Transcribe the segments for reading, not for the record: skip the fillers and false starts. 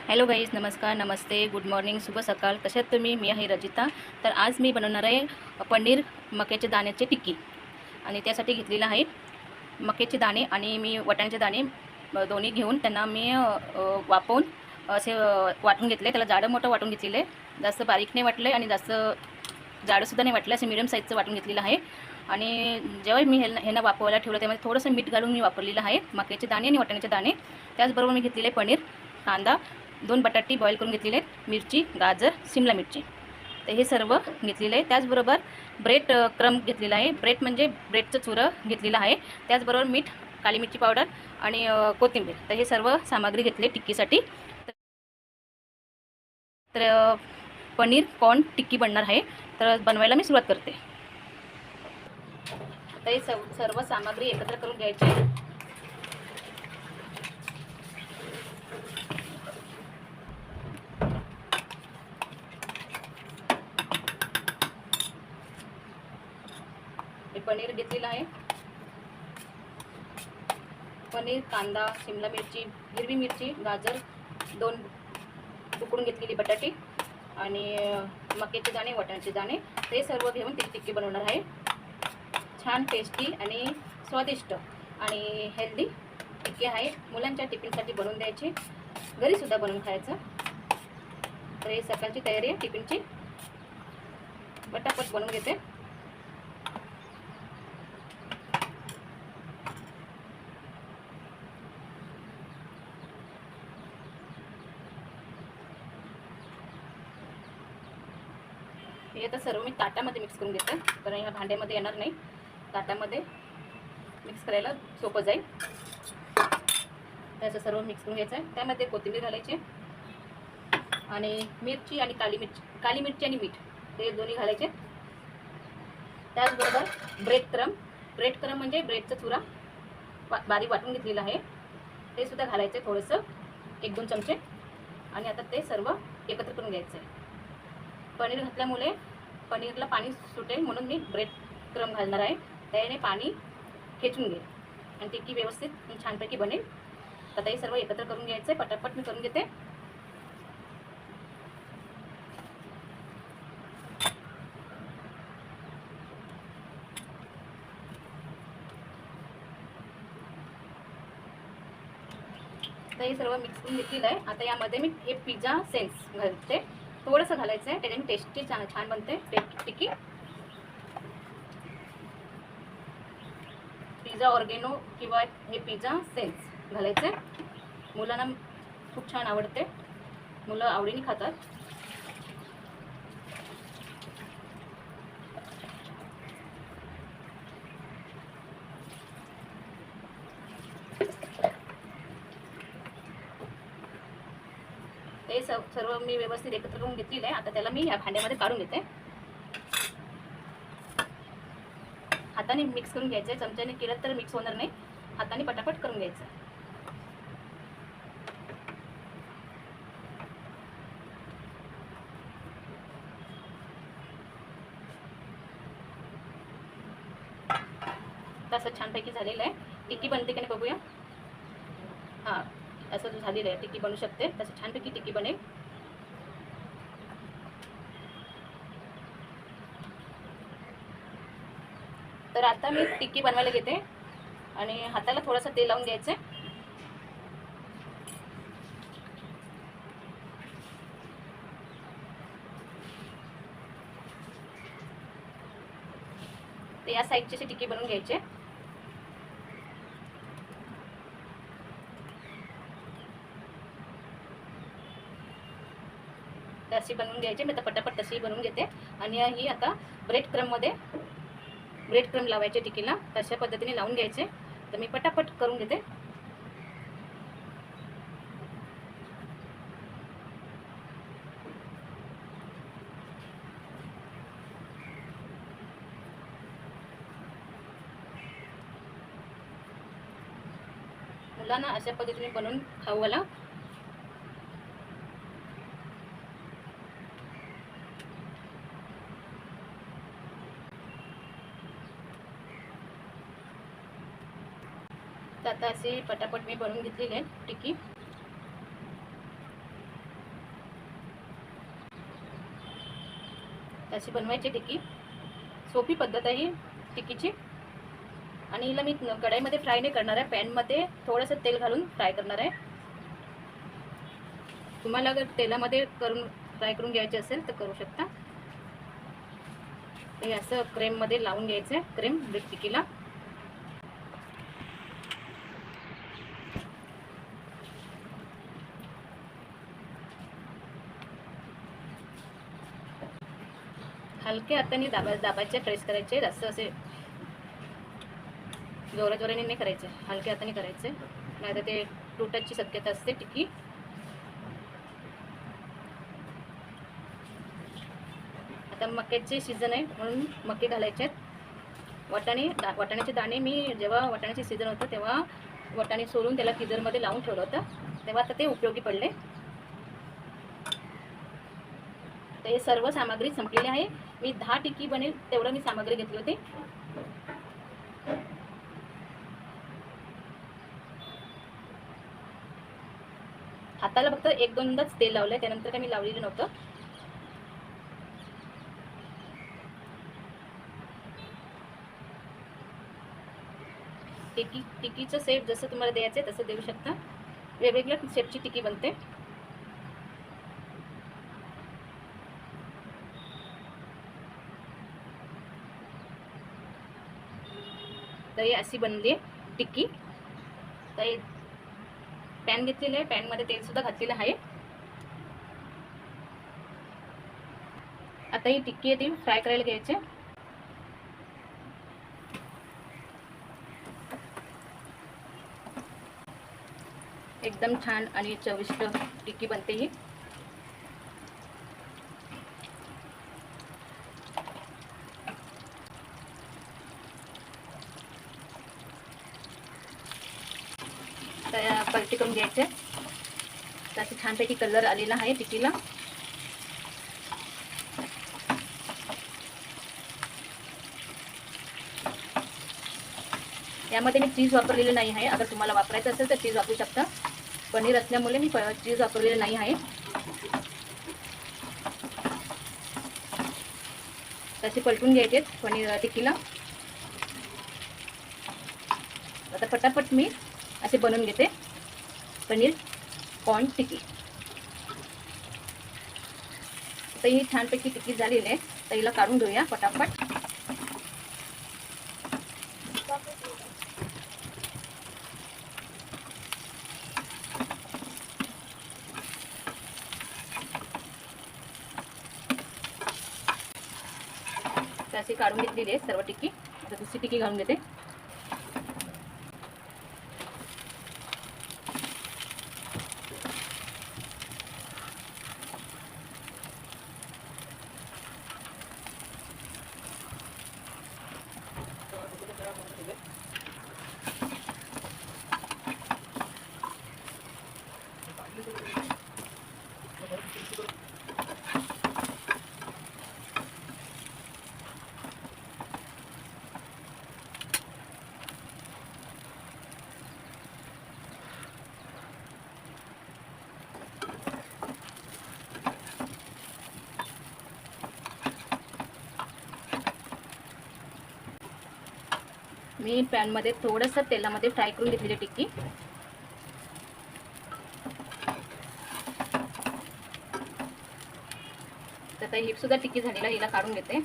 Hello guys, नमस्कार, नमस्ते, good morning, शुभ सकाळ. कशात तुम्ही? मी आहे रजिता. तर आज मी बनवणार आहे पनीर मक्याचे दाण्याचे टिक्की. आणि त्यासाठी घेतलेलं आहे मक्याचे दाणे आणि मी वाटाण्याचे दाणे दोन्ही घेऊन त्यांना मी वाफवून असे वाटून घेतले. त्याला जाडं मोठं वाटून घेतलेलं आहे, जास्त बारीक नाही वाटलं आणि जास्त जाडंसुद्धा नाही वाटलं, असं मिडियम साईजचं वाटून घेतलेलं आहे. आणि जेव्हा मी ह्यांना वाफवायला ठेवलं त्यामध्ये थोडंसं मीठ घालून मी वापरलेलं आहे मक्याचे दाणे आणि वाटाण्याचे दाणे. त्याचबरोबर मी घेतलेले पनीर, कांदा, 2 बटाटे बॉईल करून घेतलेले आहेत, मिरची, गाजर, शिमला मिरची, तर हे सर्व घेतलेलं आहे. त्याचबरोबर ब्रेड क्रम घेतलेला आहे, ब्रेड म्हणजे ब्रेडचं चुरं घेतलेलं आहे. त्याचबरोबर मीठ, काली मिरची पावडर आणि कोथिंबीर, तर हे सर्व सामग्री घेतली टिक्कीसाठी. तर पनीर कॉर्न टिक्की बनणार आहे. तर बनवायला मी सुरुवात करते. तर हे सर्व सामग्री एकत्र करून घ्यायची. पनीर घेतलेलं आहे, पनीर, कांदा, शिमला मिरची, हिरवी मिरची, गाजर, 2 उकडून घेतलेली बटाटे आणि मक्याचे दाणे, वाटाण्याचे दाणे, ते सर्व घेऊन ती टिक्की बनवणार आहे. छान टेस्टी आणि स्वादिष्ट आणि हेल्दी टिक्की आहे. मुलांच्या टिफिनसाठी बनवून द्यायची, घरीसुद्धा बनवून खायचं. तर हे सकाळची तयारी आहे टिफिनची, पटापट बनवून घेते. हे आता सर्व मी ताटामध्ये मिक्स करून घेते, कारण ह्या भांड्यामध्ये येणार नाही. ताटामध्ये मिक्स करायला सोपं जाईल. त्याचं सर्व मिक्स करून घ्यायचं आहे. त्यामध्ये कोथिंबीर घालायची आणि मिरची आणि काली मिरची आणि मीठ, ते दोन्ही घालायचे. त्याचबरोबर ब्रेड क्रम म्हणजे ब्रेडचा चुरा बारीक वाटून घेतलेला आहे, ते सुद्धा घालायचे थोडंसं, 1-2 चमचे. आणि आता ते सर्व एकत्र करून घ्यायचं आहे. पनीर घातल्यामुळे पनीरला पाणी सुटेल म्हणून मी ब्रेड क्रम घालणार आहे. त्याने पाणी खेचून घेईल आणि टिक्की व्यवस्थित छानपैकी बनेल. आता हे सर्व एकत्र करून घ्यायचं आहे. पटापट मी करून घेते. तर हे सर्व मिक्स करून घेतलेलं आहे. आता यामध्ये मी हे पिझ्झा सेन्स घालते, थोडंसं घालायचं आहे, त्याच्याने टेस्टी छान बनते टिक्की. पिझ्झा ऑर्गेनो किंवा हे पिझ्झा सेन्स घालायचे. मुलांना खूप छान आवडते, मुलं आवडीने खातात. ते सर्व मी व्यवस्थित एकत्र करून घेतलेलं आहे. आता त्याला मी या भांड्यामध्ये काढून घेते. हाताने मिक्स करून घ्यायचं आहे, चमच्याने केलं तर मिक्स होणार नाही, हाताने पटापट करून घ्यायचं. तसं छानपैकी झालेलं आहे. टिक्की बनते की नाही बघूया. हां, असं जो झालेलं आहे टिक्की बनू शकते, तसं छानपैकी टिक्की बनेल. तर आता मी टिक्की बनवायला घेते आणि हाताला थोडंसं तेल लावून घ्यायचं आहे. तर या साईडची अशी टिक्की बनवून घ्यायची. तशी बनवून घ्यायची. मी आता पटापट तशी बनवून घेते. आणि ही आता ब्रेड क्रम लावायचे टिक्कीला, तशा पद्धतीने लावून घ्यायचे. तर मी पटापट करून घेते. मुलांना अशा पद्धतीने बनवून खाऊ घाला. तर आता अशी पटापट मी बनवून घेतलेली आहे टिक्की. अशी बनवायची टिक्की. सोपी पद्धत आहे ही टिक्कीची. आणि हिला मी कढईमध्ये फ्राय नाही करणार आहे, पॅनमध्ये थोडंसं तेल घालून फ्राय करणार आहे. तुम्हाला अगर तेलामध्ये करून फ्राय करून घ्यायचे असेल तर करू शकता. हे असं क्रीममध्ये लावून घ्यायचं आहे, क्रीम ब्रेड टिक्कीला. हलक्या हाताने दाबायचे, प्रेस करायचे. जास्त असे जोराने नाही करायचे, हलक्या हाताने करायचे, नाहीतर ते तुटायची शक्यता असते टिक्की. आता मक्याचे सीझन आहे म्हणून मके घालायचे आहेत. वाटाण्याचे दाणे मी जेव्हा वाटाण्याचे सीझन होतं तेव्हा वाटाणे सोलून त्याला किजरमध्ये लावून ठेवलं होतं, तेव्हा आता ते उपयोगी पडले. तर हे सर्व सामग्री संपलेली आहे. मी 10 टिक्की बनेल तेवढं मी सामग्री घेतली होती. हाताला फक्त 1-2दाच तेल लावलंय, त्यानंतर काही मी लावलेलं नव्हतं. टिक्कीचं शेप जसं तुम्हाला द्यायचं आहे तसं देऊ शकता. वेगवेगळ्या शेपची टिक्की बनते. तर ही अशी बनली आहे टिक्की. तर पॅन घेतलेलं आहे, पॅनमध्ये तेल सुद्धा घातलेलं आहे. आता ही टिक्की आहे ती फ्राय करायला घ्यायची. एकदम छान आणि चविष्ट टिक्की बनते ही. तर पलटी करून घ्यायचे. त्याचा छानपैकी कलर आलेला आहे टिक्कीला. यामध्ये मी चीज वापरलेलं नाही आहे. अगर तुम्हाला वापरायचं असेल तर चीज वापरू शकता. पनीर असल्यामुळे मी चीज वापरलेलं नाही आहे. तसे पलटून घ्यायचे पनीर टिक्कीला. आता पटापट मी असे बनवून घेते पनीर कॉर्न टिक्की. तर ही छानपैकी टिक्की झालेली आहे. तर हिला काढून घेऊया पटापट. अशी काढून घेतलेली आहे सर्व टिक्की. आता दुसरी टिक्की घालून घेते. मी पॅनमध्ये थोडंसं तेलामध्ये फ्राय करून घेतलेली टिक्की. तर ही सुद्धा टिक्की झालेला, हिला काढून घेते.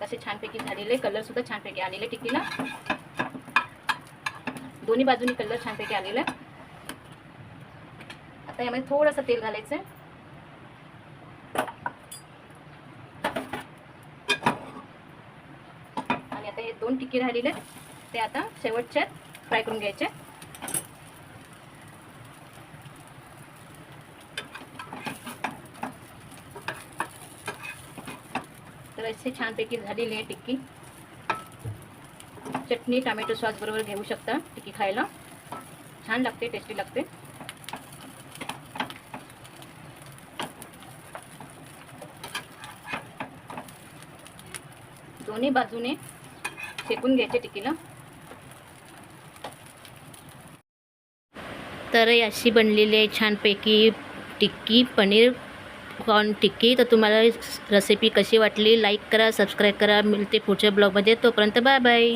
तसे छानपैकी झालेले, कलर सुद्धा छानपैकी आलेले टिक्कीला. दोन्ही बाजूनी कलर छानपैकी आलेला. आता यामध्ये थोडंसं तेल घालायचं. आणि आता हे 2 टिक्की राहिलेले ते आता शेवटच्या फ्राय करून घ्यायचे. तर अशी छानपैकी झालेली आहे टिक्की. चटणी टोमॅटो सॉस बरोबर घेऊ शकता. टिक्की खायला छान लागते, टेस्टी लागते. दोन्ही बाजूने शेकून घ्यायचे टिक्कीला. तर अशी बनलेली आहे छानपैकी टिक्की, पनीर कॉर्न टिक्की. तर तुम्हाला रेसिपी कशी वाटली लाईक करा, सबस्क्राईब करा. मिळते पुढच्या ब्लॉगमध्ये. तोपर्यंत बाय बाय.